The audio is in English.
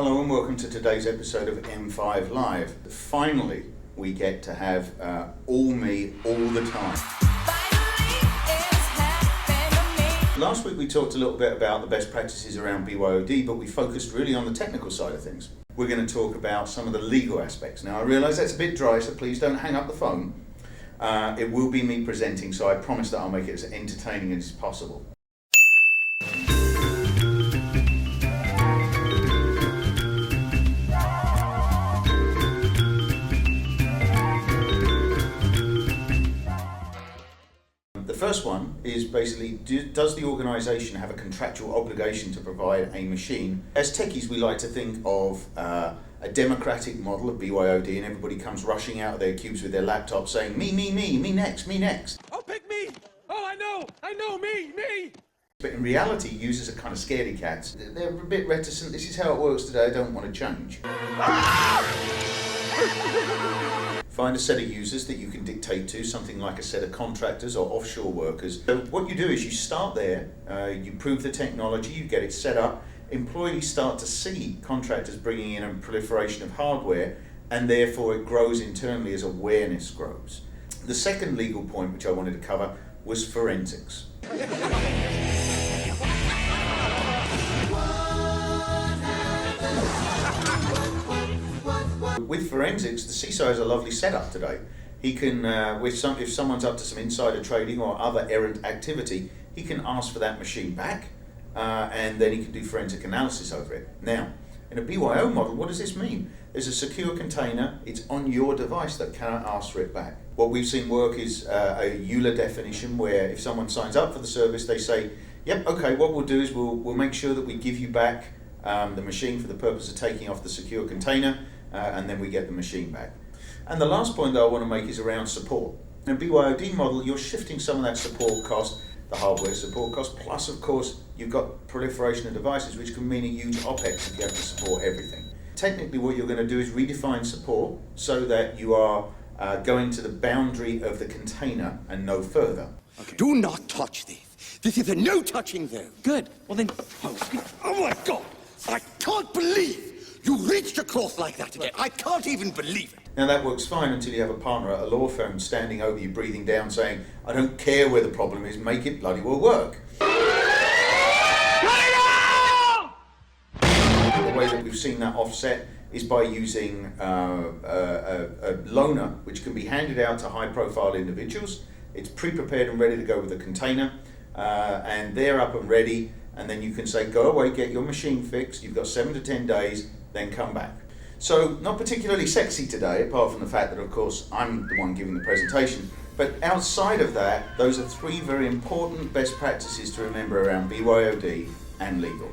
Hello and welcome to today's episode of M5 Live. Finally, we get to have all me all the time. Last week we talked a little bit about the best practices around BYOD, but we focused really on the technical side of things. We're going to talk about some of the legal aspects. Now I realise that's a bit dry, so please don't hang up the phone. It will be me presenting, so I promise that I'll make it as entertaining as possible. The first one is basically, does the organisation have a contractual obligation to provide a machine? As techies, we like to think of a democratic model of BYOD, and everybody comes rushing out of their cubes with their laptops saying, me next. Oh, pick me! Oh, I know, me! But in reality, users are kind of scaredy cats. They're a bit reticent. This is how it works today. I don't want to change. Find a set of users that you can dictate to, something like a set of contractors or offshore workers. So what you do is you start there, you prove the technology, you get it set up, employees start to see contractors bringing in a proliferation of hardware, and therefore it grows internally as awareness grows. The second legal point which I wanted to cover was forensics. With forensics, the CISO has a lovely setup today. He can, if someone's up to some insider trading or other errant activity, he can ask for that machine back, and then he can do forensic analysis over it. Now, in a BYO model, what does this mean? There's a secure container, it's on your device that cannot ask for it back. What we've seen work is a EULA definition, where if someone signs up for the service, they say, yep, okay, what we'll do is we'll make sure that we give you back the machine for the purpose of taking off the secure container, and then we get the machine back. And the last point that I want to make is around support. In a BYOD model, you're shifting some of that support cost, the hardware support cost, plus of course you've got proliferation of devices, which can mean a huge OPEX if you have to support everything. Technically what you're going to do is redefine support so that you are going to the boundary of the container and no further. Okay. Do not touch this. This is a no touching zone. Good. Well then, Oh my God! I can't believe you reached across like that again. I can't even believe it. Now that works fine until you have a partner at a law firm standing over you, breathing down, saying, I don't care where the problem is, make it bloody well work. The way that we've seen that offset is by using a loaner, which can be handed out to high-profile individuals. It's pre-prepared and ready to go with a container, and they're up and ready, and then you can say, go away, get your machine fixed, you've got 7 to 10 days, then come back. So, not particularly sexy today, apart from the fact that, of course, I'm the one giving the presentation. But outside of that, those are 3 very important best practices to remember around BYOD and legal.